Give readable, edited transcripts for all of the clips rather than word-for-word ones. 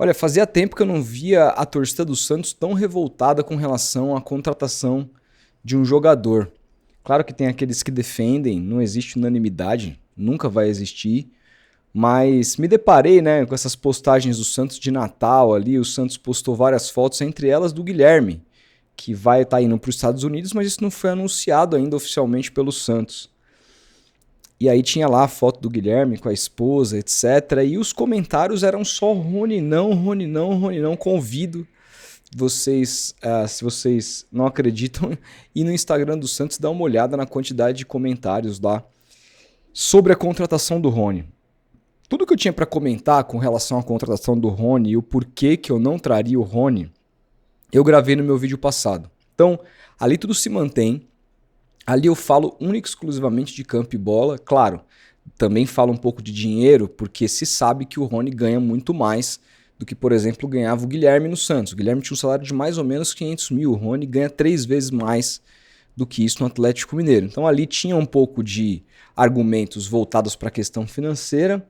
Olha, fazia tempo que eu não via a torcida do Santos tão revoltada com relação à contratação de um jogador. Claro que tem aqueles que defendem, não existe unanimidade, nunca vai existir, mas me deparei, né, com essas postagens do Santos de Natal ali, o Santos postou várias fotos, entre elas do Guilherme, que vai estar indo para os Estados Unidos, mas isso não foi anunciado ainda oficialmente pelo Santos. E aí tinha lá a foto do Guilherme com a esposa, etc. E os comentários eram só Rony não, Rony não, Rony não. Convido vocês, se vocês não acreditam, ir no Instagram do Santos dar uma olhada na quantidade de comentários lá sobre a contratação do Rony. Tudo que eu tinha para comentar com relação à contratação do Rony e o porquê que eu não traria o Rony, eu gravei no meu vídeo passado. Então, ali tudo se mantém. Ali eu falo única e exclusivamente de campo e bola. Claro, também falo um pouco de dinheiro, porque se sabe que o Rony ganha muito mais do que, por exemplo, ganhava o Guilherme no Santos. O Guilherme tinha um salário de mais ou menos 500 mil. O Rony ganha 3 vezes mais do que isso no Atlético Mineiro. Então ali tinha um pouco de argumentos voltados para a questão financeira,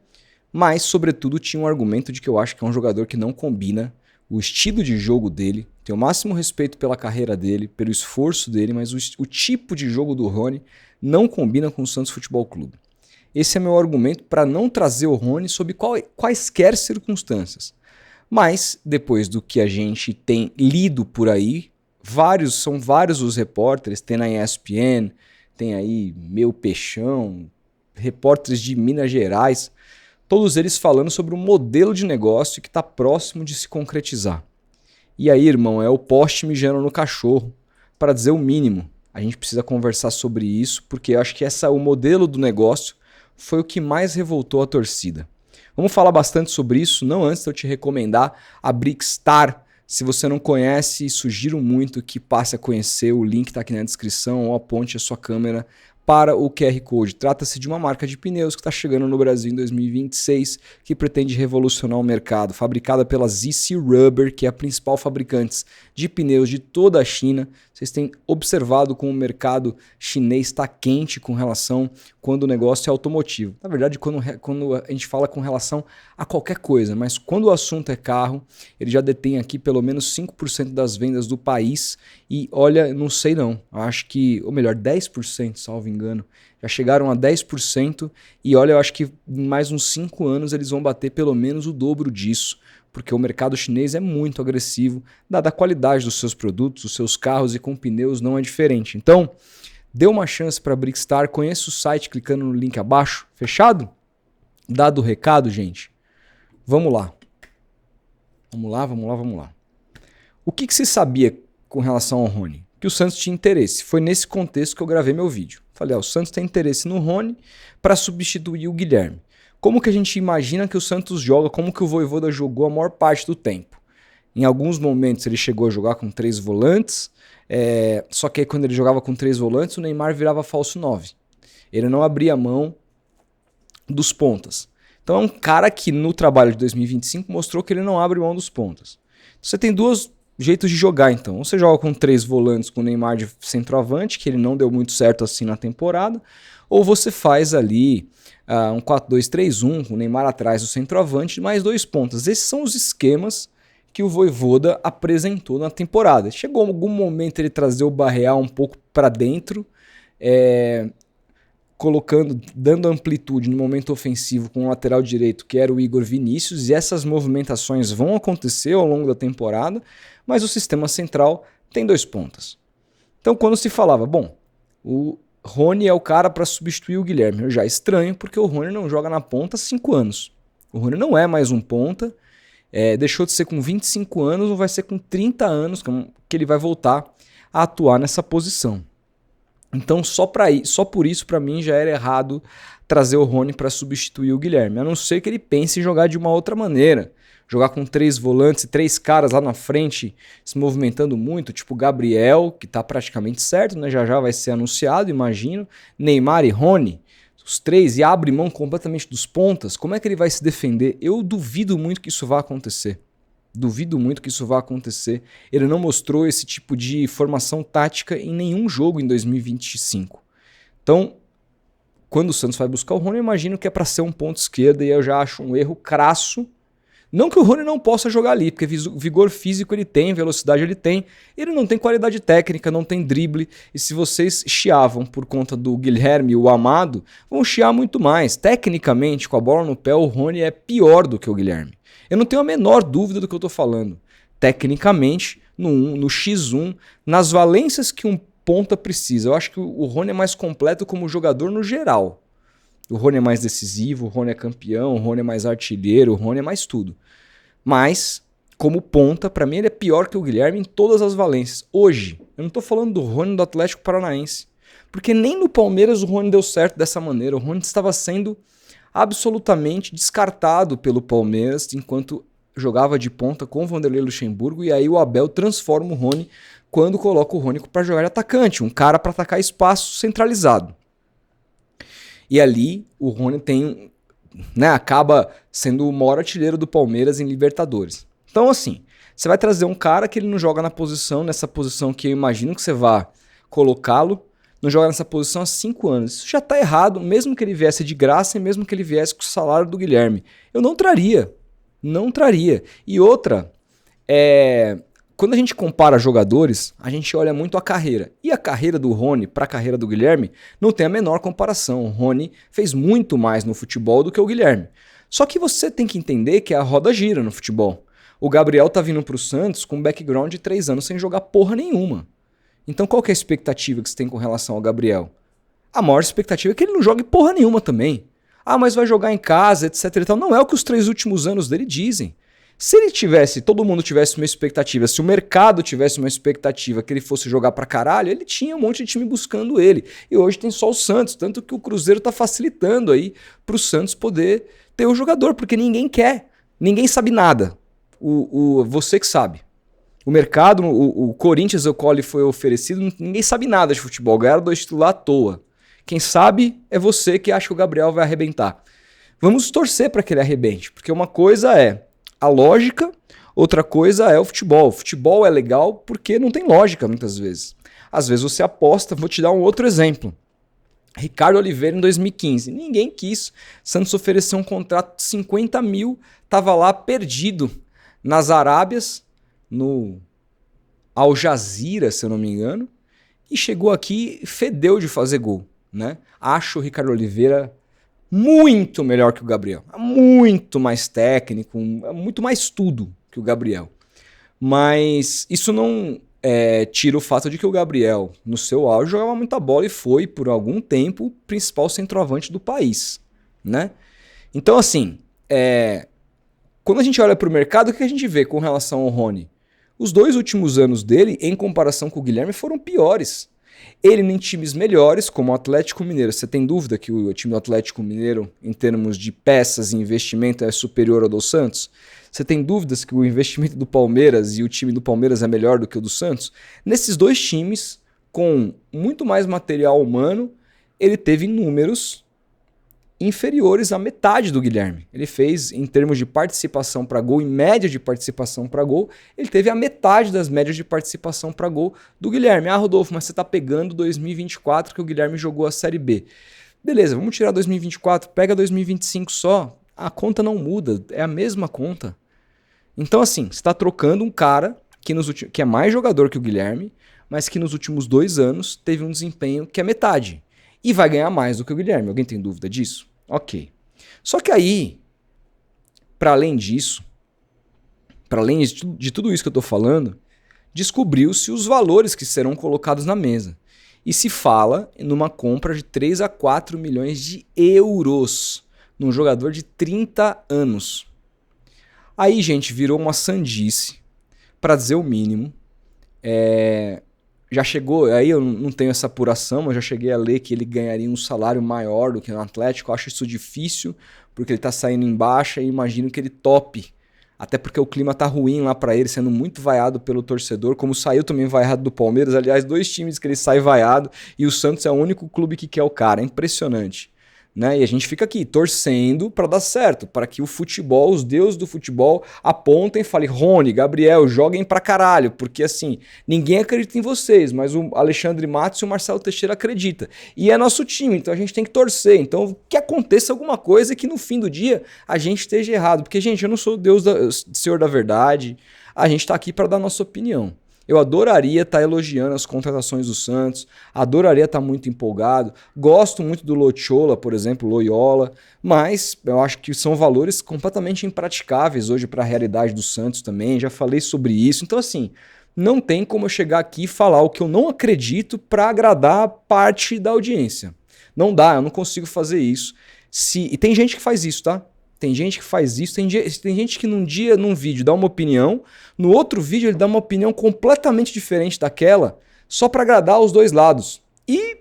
mas, sobretudo, tinha um argumento de que eu acho que é um jogador que não combina o estilo de jogo dele. Tenho o máximo respeito pela carreira dele, pelo esforço dele, mas o tipo de jogo do Rony não combina com o Santos Futebol Clube. Esse é meu argumento para não trazer o Rony sob quaisquer circunstâncias. Mas, depois do que a gente tem lido por aí, são vários os repórteres, tem na ESPN, tem aí Meu Peixão, repórteres de Minas Gerais, todos eles falando sobre um modelo de negócio que está próximo de se concretizar. E aí, irmão, é o poste mijando no cachorro, para dizer o mínimo. A gente precisa conversar sobre isso, porque eu acho que o modelo do negócio foi o que mais revoltou a torcida. Vamos falar bastante sobre isso, não antes de eu te recomendar a Brickstar. Se você não conhece, sugiro muito que passe a conhecer, o link está aqui na descrição, ou aponte a sua câmera para o QR Code. Trata-se de uma marca de pneus que está chegando no Brasil em 2026, que pretende revolucionar o mercado. Fabricada pela ZC Rubber, que é a principal fabricante de pneus de toda a China. Vocês têm observado como o mercado chinês está quente com relação quando o negócio é automotivo. Na verdade, quando a gente fala com relação a qualquer coisa, mas quando o assunto é carro, ele já detém aqui pelo menos 5% das vendas do país. E olha, não sei não, acho que, ou melhor, 10%, salvo engano, já chegaram a 10%. E olha, eu acho que em mais uns 5 anos eles vão bater pelo menos o dobro disso, porque o mercado chinês é muito agressivo, dada a qualidade dos seus produtos, os seus carros, e com pneus não é diferente. Então, dê uma chance para a Brickstar, conheça o site clicando no link abaixo, fechado? Dado o recado, gente, vamos lá. Vamos lá. O que se sabia com relação ao Rony? Que o Santos tinha interesse. Foi nesse contexto que eu gravei meu vídeo. Falei, o Santos tem interesse no Rony para substituir o Guilherme. Como que a gente imagina que o Santos joga, como que o Vojvoda jogou a maior parte do tempo? Em alguns momentos ele chegou a jogar com 3 volantes, só que aí quando ele jogava com 3 volantes, o Neymar virava falso 9. Ele não abria mão dos pontas. Então é um cara que no trabalho de 2025 mostrou que ele não abre mão dos pontas. Você tem dois jeitos de jogar então. Ou você joga com 3 volantes com o Neymar de centroavante, que ele não deu muito certo assim na temporada, ou você faz ali um 4-2-3-1, com o Neymar atrás do centroavante, mais 2 pontas. Esses são os esquemas que o Vojvoda apresentou na temporada. Chegou algum momento ele trazer o Barreal um pouco para dentro, dando amplitude no momento ofensivo com o lateral direito, que era o Igor Vinícius, e essas movimentações vão acontecer ao longo da temporada, mas o sistema central tem 2 pontas. Então quando se falava, o Rony é o cara para substituir o Guilherme, eu já estranho, porque o Rony não joga na ponta há 5 anos. O Rony não é mais um ponta, deixou de ser com 25 anos, não vai ser com 30 anos que ele vai voltar a atuar nessa posição. Então só por isso para mim já era errado trazer o Rony para substituir o Guilherme, a não ser que ele pense em jogar de uma outra maneira, jogar com 3 volantes e 3 caras lá na frente se movimentando muito, tipo Gabriel, que está praticamente certo, né? Já vai ser anunciado, imagino, Neymar e Rony, os 3, e abre mão completamente dos pontas. Como é que ele vai se defender? Eu duvido muito que isso vá acontecer. Ele não mostrou esse tipo de formação tática em nenhum jogo em 2025. Então, quando o Santos vai buscar o Rony, eu imagino que é para ser um ponto esquerda, e eu já acho um erro crasso Não que o Rony não possa jogar ali, porque vigor físico ele tem, velocidade ele não tem qualidade técnica, não tem drible, e se vocês chiavam por conta do Guilherme e o Amado, vão chiar muito mais. Tecnicamente, com a bola no pé, o Rony é pior do que o Guilherme. Eu não tenho a menor dúvida do que eu tô falando. Tecnicamente, no X1, nas valências que um ponta precisa. Eu acho que o Rony é mais completo como jogador no geral. O Rony é mais decisivo, o Rony é campeão, o Rony é mais artilheiro, o Rony é mais tudo. Mas, como ponta, pra mim ele é pior que o Guilherme em todas as valências. Hoje, eu não tô falando do Rony do Atlético Paranaense. Porque nem no Palmeiras o Rony deu certo dessa maneira. O Rony estava sendo absolutamente descartado pelo Palmeiras enquanto jogava de ponta com o Vanderlei Luxemburgo, e aí o Abel transforma o Rony quando coloca o Rony para jogar de atacante, um cara para atacar espaço centralizado. E ali o Rony tem, né, acaba sendo o maior artilheiro do Palmeiras em Libertadores. Então assim, você vai trazer um cara que ele não joga nessa posição que eu imagino que você vá colocá-lo, não joga nessa posição há 5 anos. Isso já está errado, mesmo que ele viesse de graça e mesmo que ele viesse com o salário do Guilherme. Eu não traria. Não traria. E outra, quando a gente compara jogadores, a gente olha muito a carreira. E a carreira do Rony para a carreira do Guilherme não tem a menor comparação. O Rony fez muito mais no futebol do que o Guilherme. Só que você tem que entender que a roda gira no futebol. O Gabriel tá vindo pro Santos com um background de 3 anos sem jogar porra nenhuma. Então qual que é a expectativa que você tem com relação ao Gabriel? A maior expectativa é que ele não jogue porra nenhuma também. Ah, mas vai jogar em casa, etc e tal. Não é o que os 3 últimos anos dele dizem. Se ele tivesse, todo mundo tivesse uma expectativa, se o mercado tivesse uma expectativa que ele fosse jogar pra caralho, ele tinha um monte de time buscando ele. E hoje tem só o Santos, tanto que o Cruzeiro tá facilitando aí pro Santos poder ter o jogador, porque ninguém quer. Ninguém sabe nada. Você que sabe. O mercado, o Corinthians, o qual ele foi oferecido, ninguém sabe nada de futebol. Ganharam 2 títulos à toa. Quem sabe é você que acha que o Gabriel vai arrebentar. Vamos torcer para que ele arrebente, porque uma coisa é a lógica, outra coisa é o futebol. O futebol é legal porque não tem lógica muitas vezes. Às vezes você aposta, vou te dar um outro exemplo. Ricardo Oliveira em 2015, ninguém quis. Santos ofereceu um contrato de 50 mil, tava lá perdido nas Arábias, no Al Jazeera, se eu não me engano, e chegou aqui e fedeu de fazer gol, né? Acho o Ricardo Oliveira muito melhor que o Gabriel, muito mais técnico, muito mais tudo que o Gabriel. Mas isso não tira o fato de que o Gabriel, no seu auge, jogava muita bola e foi, por algum tempo, o principal centroavante do país, né? Então, assim, quando a gente olha para o mercado, o que a gente vê com relação ao Rony? Os 2 últimos anos dele, em comparação com o Guilherme, foram piores. Ele em times melhores, como o Atlético Mineiro. Você tem dúvida que o time do Atlético Mineiro, em termos de peças e investimento, é superior ao do Santos? Você tem dúvidas que o investimento do Palmeiras e o time do Palmeiras é melhor do que o do Santos? Nesses 2 times, com muito mais material humano, ele teve números inferiores à metade do Guilherme. Ele fez, em termos de participação para gol, em média de participação para gol, ele teve a metade das médias de participação para gol do Guilherme. Ah, Rodolfo, mas você está pegando 2024 que o Guilherme jogou a Série B. Beleza, vamos tirar 2024, pega 2025 só. A conta não muda, é a mesma conta. Então assim, você está trocando um cara que é mais jogador que o Guilherme, mas que nos últimos 2 anos teve um desempenho que é metade. E vai ganhar mais do que o Guilherme. Alguém tem dúvida disso? Ok. Só que aí, para além disso, para além de tudo isso que eu estou falando, descobriu-se os valores que serão colocados na mesa. E se fala numa compra de 3 a 4 milhões de euros num jogador de 30 anos. Aí, gente, virou uma sandice, para dizer o mínimo. Já chegou, aí eu não tenho essa apuração, mas já cheguei a ler que ele ganharia um salário maior do que no Atlético. Eu acho isso difícil, porque ele tá saindo em baixa e imagino que ele tope. Até porque o clima tá ruim lá pra ele, sendo muito vaiado pelo torcedor, como saiu também vaiado do Palmeiras. Aliás, 2 times que ele sai vaiado e o Santos é o único clube que quer o cara. É impressionante. né? E a gente fica aqui torcendo para dar certo, para que o futebol, os deuses do futebol apontem e falem: Rony, Gabriel, joguem pra caralho, porque assim, ninguém acredita em vocês, mas o Alexandre Matos e o Marcelo Teixeira acreditam. E é nosso time, então a gente tem que torcer. Então que aconteça alguma coisa e que no fim do dia a gente esteja errado, porque gente, eu não sou o Deus Senhor da verdade. A gente tá aqui para dar nossa opinião. Eu adoraria estar elogiando as contratações do Santos, adoraria estar muito empolgado, gosto muito do Loyola, por exemplo, Loyola, mas eu acho que são valores completamente impraticáveis hoje para a realidade do Santos também, já falei sobre isso, então assim, não tem como eu chegar aqui e falar o que eu não acredito para agradar parte da audiência. Não dá, eu não consigo fazer isso. E tem gente que faz isso, tá? Tem gente que faz isso, tem gente que num vídeo dá uma opinião, no outro vídeo ele dá uma opinião completamente diferente daquela, só para agradar os dois lados. E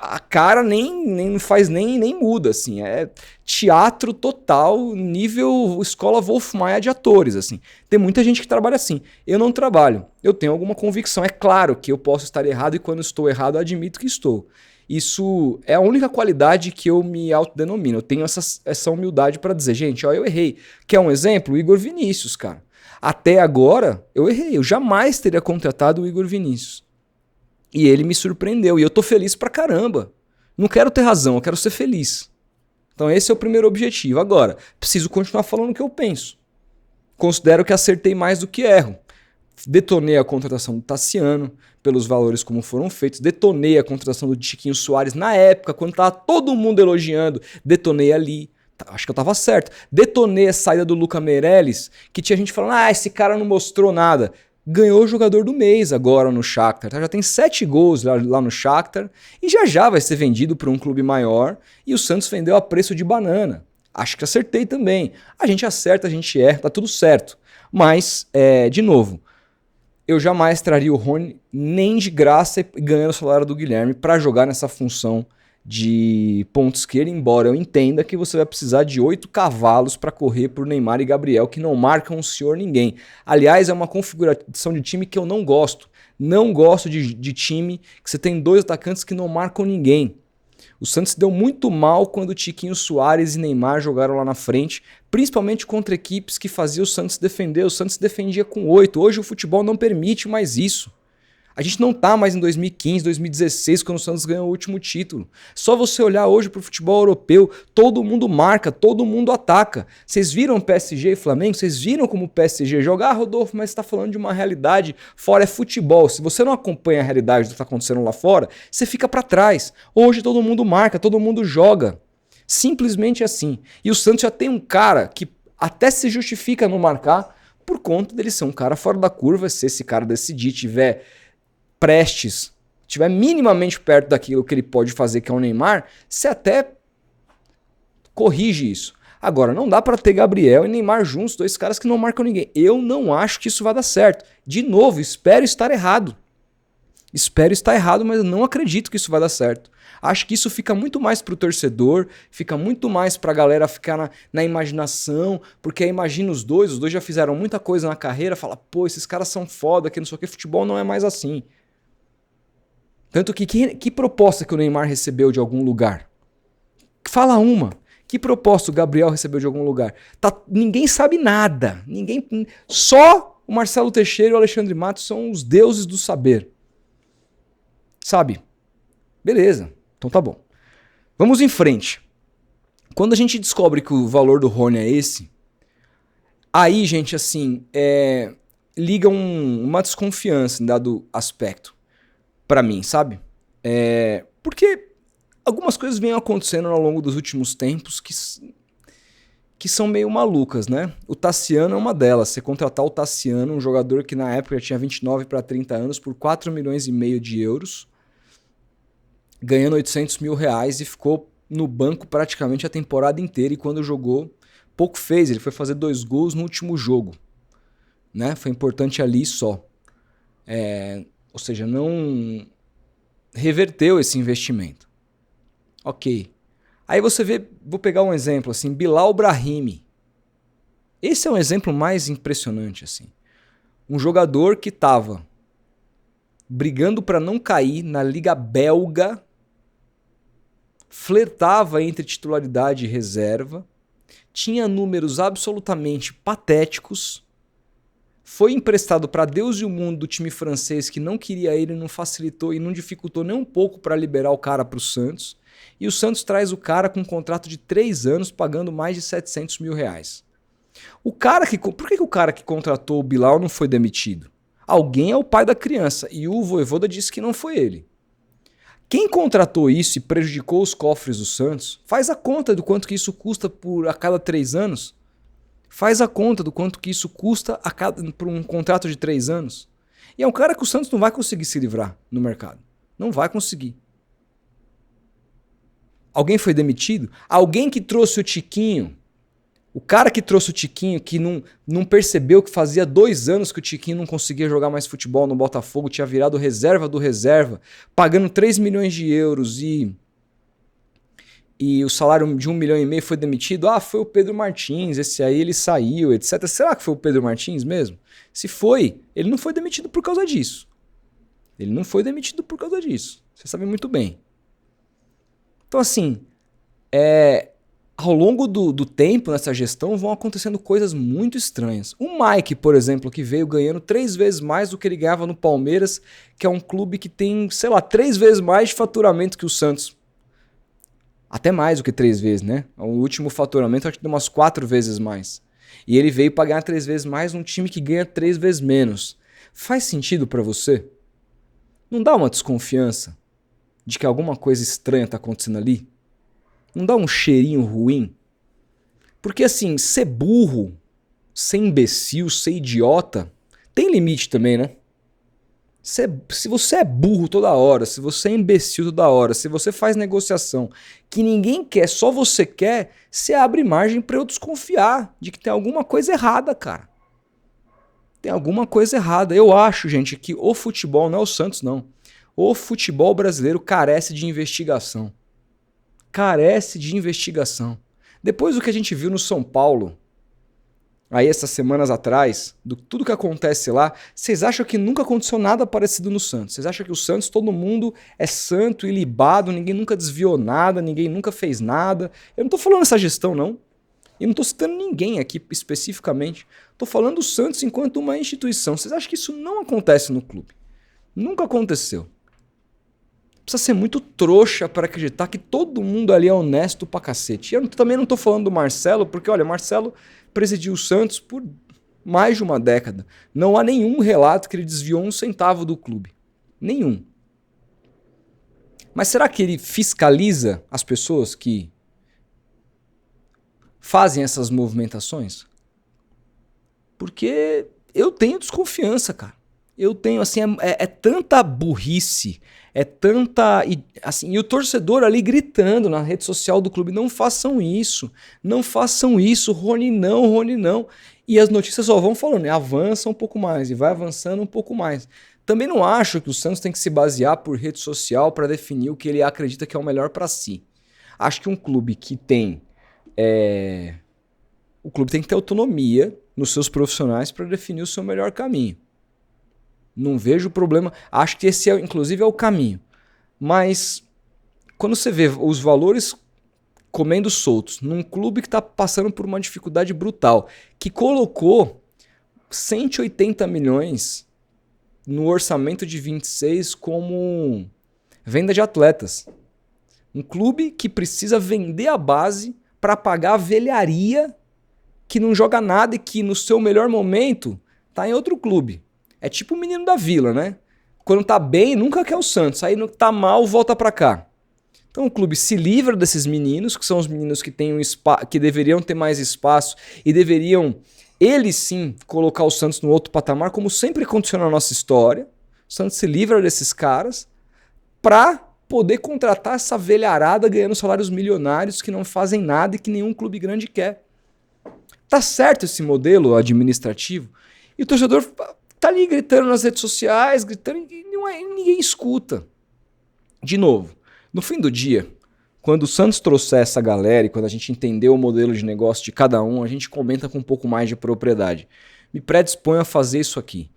a cara nem faz nem muda, assim, é teatro total, nível escola Wolf Maia de atores, assim. Tem muita gente que trabalha assim. Eu não trabalho, eu tenho alguma convicção, é claro que eu posso estar errado e quando estou errado eu admito que estou. Isso é a única qualidade que eu me autodenomino. Eu tenho essa humildade para dizer, gente, ó, eu errei. Quer um exemplo? O Igor Vinícius, cara. Até agora, eu errei. Eu jamais teria contratado o Igor Vinícius. E ele me surpreendeu. E eu tô feliz pra caramba. Não quero ter razão, eu quero ser feliz. Então esse é o primeiro objetivo. Agora, preciso continuar falando o que eu penso. Considero que acertei mais do que erro. Detonei a contratação do Tassiano pelos valores como foram feitos. Detonei a contratação do Tiquinho Soares na época, quando estava todo mundo elogiando. Detonei ali. Acho que eu estava certo. Detonei a saída do Luca Meirelles, que tinha gente falando, esse cara não mostrou nada. Ganhou o jogador do mês agora no Shakhtar. Tá? Já tem 7 gols lá no Shakhtar e já vai ser vendido para um clube maior. E o Santos vendeu a preço de banana. Acho que acertei também. A gente acerta, a gente erra, tá tudo certo. Mas, de novo, eu jamais traria o Rony nem de graça ganhando o salário do Guilherme para jogar nessa função de ponta esquerda, embora eu entenda que você vai precisar de 8 cavalos para correr por Neymar e Gabriel, que não marcam o senhor ninguém. Aliás, é uma configuração de time que eu não gosto. Não gosto de time que você tem 2 atacantes que não marcam ninguém. O Santos deu muito mal quando Tiquinho Soares e Neymar jogaram lá na frente, principalmente contra equipes que faziam o Santos defender. O Santos defendia com 8. Hoje o futebol não permite mais isso. A gente não tá mais em 2015, 2016, quando o Santos ganhou o último título. Só você olhar hoje pro futebol europeu, todo mundo marca, todo mundo ataca. Vocês viram PSG e Flamengo? Vocês viram como o PSG joga? Rodolfo, mas você tá falando de uma realidade fora, é futebol. Se você não acompanha a realidade do que tá acontecendo lá fora, você fica para trás. Hoje todo mundo marca, todo mundo joga. Simplesmente assim. E o Santos já tem um cara que até se justifica não marcar por conta dele ser um cara fora da curva. Se esse cara decidir, tiver prestes, estiver minimamente perto daquilo que ele pode fazer, que é o Neymar, você até corrige isso. Agora, não dá para ter Gabriel e Neymar juntos, 2 caras que não marcam ninguém. Eu não acho que isso vai dar certo. De novo, espero estar errado. Espero estar errado, mas eu não acredito que isso vai dar certo. Acho que isso fica muito mais pro torcedor, fica muito mais pra galera ficar na imaginação, porque imagina os dois já fizeram muita coisa na carreira, fala, pô, esses caras são foda, que não sei o que, futebol não é mais assim. Tanto que proposta que o Neymar recebeu de algum lugar? Fala uma. Que proposta o Gabriel recebeu de algum lugar? Ninguém sabe nada. Só o Marcelo Teixeira e o Alexandre Matos são os deuses do saber. Sabe? Beleza. Então tá bom. Vamos em frente. Quando a gente descobre que o valor do Rony é esse, aí, gente, assim, liga uma desconfiança em dado aspecto. Pra mim, sabe? Porque algumas coisas vêm acontecendo ao longo dos últimos tempos que são meio malucas, né? O Tassiano é uma delas. Você contratar o Tassiano, um jogador que na época já tinha 29 para 30 anos, por 4,5 milhões de euros, ganhando 800 mil reais e ficou no banco praticamente a temporada inteira. E quando jogou, pouco fez. Ele foi fazer 2 gols no último jogo, né? Foi importante ali só. Ou seja, não reverteu esse investimento. Ok. Aí você vê, vou pegar um exemplo assim, Bilal Brahimi. Esse é um exemplo mais impressionante assim. Um jogador que estava brigando para não cair na Liga Belga, flertava entre titularidade e reserva, tinha números absolutamente patéticos, foi emprestado para Deus e o mundo do time francês que não queria ele, não facilitou e não dificultou nem um pouco para liberar o cara para o Santos. E o Santos traz o cara com um contrato de 3 anos pagando mais de 700 mil reais. Por que o cara que contratou o Bilal não foi demitido? Alguém é o pai da criança e o Vojvoda disse que não foi ele. Quem contratou isso e prejudicou os cofres do Santos, faz a conta do quanto que isso custa a cada 3 anos. Faz a conta do quanto que isso custa por um contrato de 3 anos. E é um cara que o Santos não vai conseguir se livrar no mercado. Não vai conseguir. Alguém foi demitido? Alguém que trouxe o Tiquinho. O cara que trouxe o Tiquinho, que não percebeu que fazia 2 anos que o Tiquinho não conseguia jogar mais futebol no Botafogo, tinha virado reserva do reserva, pagando 3 milhões de euros e o salário de 1,5 milhão foi demitido. Ah, foi o Pedro Martins, esse aí ele saiu, etc. Será que foi o Pedro Martins mesmo? Se foi, ele não foi demitido por causa disso. Ele não foi demitido por causa disso. Você sabe muito bem. Então assim, ao longo do tempo nessa gestão vão acontecendo coisas muito estranhas. O Mike, por exemplo, que veio ganhando 3 vezes mais do que ele ganhava no Palmeiras, que é um clube que tem, 3 vezes mais de faturamento que o Santos. Até mais do que 3 vezes, né? O último faturamento acho que deu umas 4 vezes mais. E ele veio para ganhar 3 vezes mais num time que ganha 3 vezes menos. Faz sentido para você? Não dá uma desconfiança de que alguma coisa estranha tá acontecendo ali? Não dá um cheirinho ruim? Porque assim, ser burro, ser imbecil, ser idiota, tem limite também, né? Se você é burro toda hora, se você é imbecil toda hora, se você faz negociação que ninguém quer, só você quer, você abre margem para eu desconfiar de que tem alguma coisa errada, cara. Tem alguma coisa errada. Eu acho, gente, que o futebol, não é o Santos, não. O futebol brasileiro carece de investigação. Carece de investigação. Depois do que a gente viu no São Paulo, aí essas semanas atrás, tudo que acontece lá, vocês acham que nunca aconteceu nada parecido no Santos? Vocês acham que o Santos, todo mundo é santo e libado, ninguém nunca desviou nada, ninguém nunca fez nada? Eu não tô falando essa gestão, não. E não tô citando ninguém aqui especificamente. Tô falando do Santos enquanto uma instituição. Vocês acham que isso não acontece no clube? Nunca aconteceu. Precisa ser muito trouxa para acreditar que todo mundo ali é honesto pra cacete. Eu também não tô falando do Marcelo, porque olha, Marcelo presidiu o Santos por mais de uma década. Não há nenhum relato que ele desviou 1 centavo do clube. Nenhum. Mas será que ele fiscaliza as pessoas que fazem essas movimentações? Porque eu tenho desconfiança, cara. Eu tenho, assim, é tanta burrice, é tanta... Assim, e o torcedor ali gritando na rede social do clube, não façam isso, Rony não. E as notícias só vão falando, avança um pouco mais e vai avançando um pouco mais. Também não acho que o Santos tem que se basear por rede social para definir o que ele acredita que é o melhor para si. Acho que um clube que tem... O clube tem que ter autonomia nos seus profissionais para definir o seu melhor caminho. Não vejo problema. Acho que esse, inclusive, é o caminho. Mas quando você vê os valores comendo soltos num clube que está passando por uma dificuldade brutal, que colocou 180 milhões no orçamento de 26 como venda de atletas. Um clube que precisa vender a base para pagar a velharia que não joga nada e que no seu melhor momento está em outro clube. É tipo o menino da vila, né? Quando tá bem, nunca quer o Santos. Aí no que tá mal, volta pra cá. Então o clube se livra desses meninos, que são os meninos que têm que deveriam ter mais espaço e deveriam, eles sim, colocar o Santos no outro patamar, como sempre aconteceu na nossa história. O Santos se livra desses caras pra poder contratar essa velharada ganhando salários milionários que não fazem nada e que nenhum clube grande quer. Tá certo esse modelo administrativo? E o torcedor... tá ali gritando nas redes sociais, gritando e ninguém escuta. De novo, no fim do dia, quando o Santos trouxer essa galera e quando a gente entender o modelo de negócio de cada um, a gente comenta com um pouco mais de propriedade. Me predisponho a fazer isso aqui,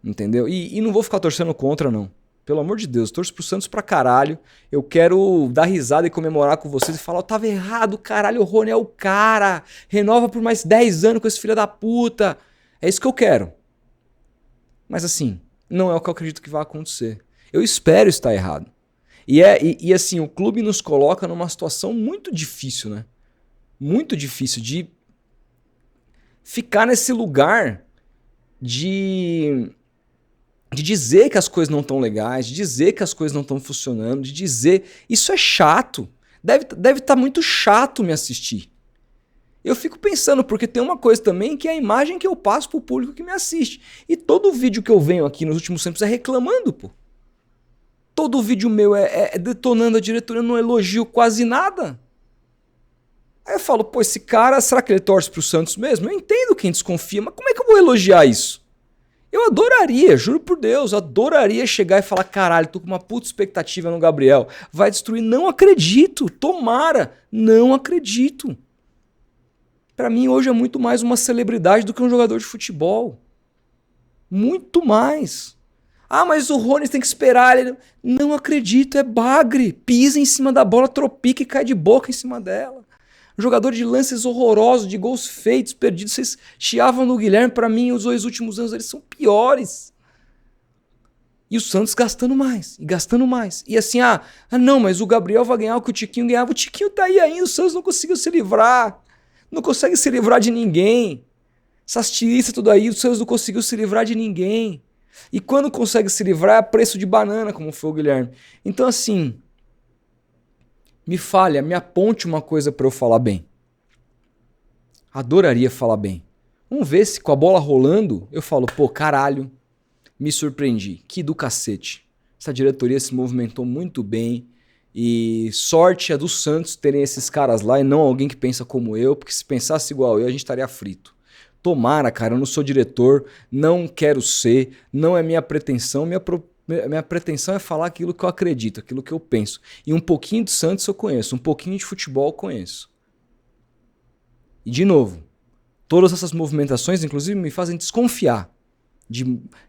entendeu? E não vou ficar torcendo contra, não. Pelo amor de Deus, torço pro Santos pra caralho. Eu quero dar risada e comemorar com vocês e falar, eu tava errado, caralho, o Rony é o cara. Renova por mais 10 anos com esse filho da puta. É isso que eu quero. Mas assim, não é o que eu acredito que vai acontecer. Eu espero estar errado. E assim, o clube nos coloca numa situação muito difícil, né? Muito difícil de ficar nesse lugar de dizer que as coisas não estão legais, de dizer que as coisas não estão funcionando, de dizer... Isso é chato. Deve estar muito chato me assistir. Eu fico pensando, porque tem uma coisa também que é a imagem que eu passo pro público que me assiste. E todo vídeo que eu venho aqui nos últimos tempos é reclamando, pô. Todo vídeo meu é detonando a diretoria, eu não elogio quase nada. Aí eu falo, pô, esse cara, será que ele torce pro Santos mesmo? Eu entendo quem desconfia, mas como é que eu vou elogiar isso? Eu adoraria, juro por Deus, adoraria chegar e falar, caralho, tô com uma puta expectativa no Gabriel. Vai destruir? Não acredito, tomara, não acredito. Pra mim hoje é muito mais uma celebridade do que um jogador de futebol. Muito mais. Ah, mas o Rony tem que esperar. Ele... Não acredito, é bagre. Pisa em cima da bola, tropica e cai de boca em cima dela. Jogador de lances horrorosos, de gols feitos, perdidos. Vocês chiavam no Guilherme, pra mim, os 2 últimos anos eles são piores. E o Santos gastando mais, e gastando mais. E assim, não, mas o Gabriel vai ganhar o que o Tiquinho ganhava. O Tiquinho tá aí ainda, o Santos não conseguiu se livrar. Não consegue se livrar de ninguém. Essas tiristas tudo aí, o Santos não conseguiu se livrar de ninguém. E quando consegue se livrar, é a preço de banana, como foi o Guilherme. Então assim... Me falha, me aponte uma coisa pra eu falar bem. Adoraria falar bem. Vamos ver se com a bola rolando eu falo, pô, caralho, me surpreendi. Que do cacete. Essa diretoria se movimentou muito bem e sorte é do Santos terem esses caras lá e não alguém que pensa como eu, porque se pensasse igual eu, a gente estaria frito. Tomara, cara, eu não sou diretor, não quero ser, não é minha pretensão, minha pretensão é falar aquilo que eu acredito, aquilo que eu penso. E um pouquinho de Santos eu conheço, um pouquinho de futebol eu conheço. E de novo, todas essas movimentações, inclusive, me fazem desconfiar.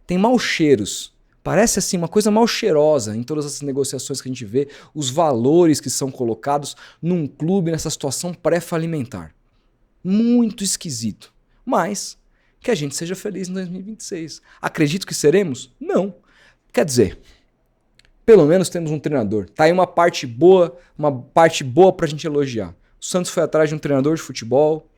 Tem maus cheiros. Parece assim uma coisa mal cheirosa em todas essas negociações que a gente vê, os valores que são colocados num clube nessa situação pré-falimentar. Muito esquisito. Mas que a gente seja feliz em 2026. Acredito que seremos? Não. Quer dizer, pelo menos temos um treinador. Tá aí uma parte boa pra gente elogiar. O Santos foi atrás de um treinador de futebol,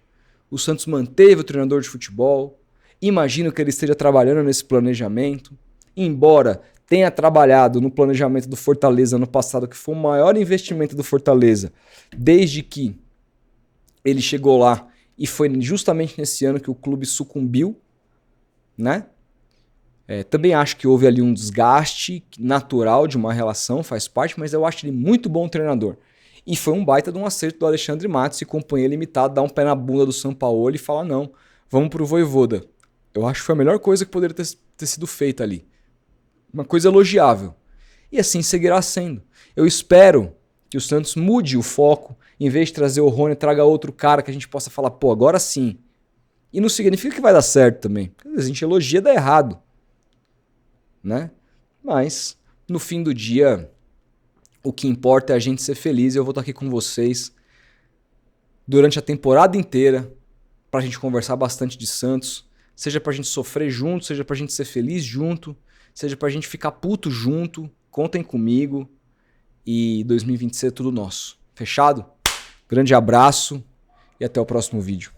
o Santos manteve o treinador de futebol, imagino que ele esteja trabalhando nesse planejamento, embora tenha trabalhado no planejamento do Fortaleza no passado, que foi o maior investimento do Fortaleza, desde que ele chegou lá, e foi justamente nesse ano que o clube sucumbiu, né? Também acho que houve ali um desgaste natural de uma relação, faz parte, mas eu acho ele muito bom treinador. E foi um baita de um acerto do Alexandre Matos e companhia limitada, dar um pé na bunda do Sampaoli e falar não, vamos pro Vojvoda. Eu acho que foi a melhor coisa que poderia ter sido feita ali. Uma coisa elogiável. E assim seguirá sendo. Eu espero que o Santos mude o foco, em vez de trazer o Rony, traga outro cara que a gente possa falar, pô, agora sim. E não significa que vai dar certo também. A gente elogia, dá errado. Né? Mas, no fim do dia, o que importa é a gente ser feliz e eu vou estar aqui com vocês durante a temporada inteira pra gente conversar bastante de Santos, seja pra gente sofrer junto, seja pra gente ser feliz junto, seja pra gente ficar puto junto, contem comigo e 2026 é tudo nosso. Fechado? Grande abraço e até o próximo vídeo.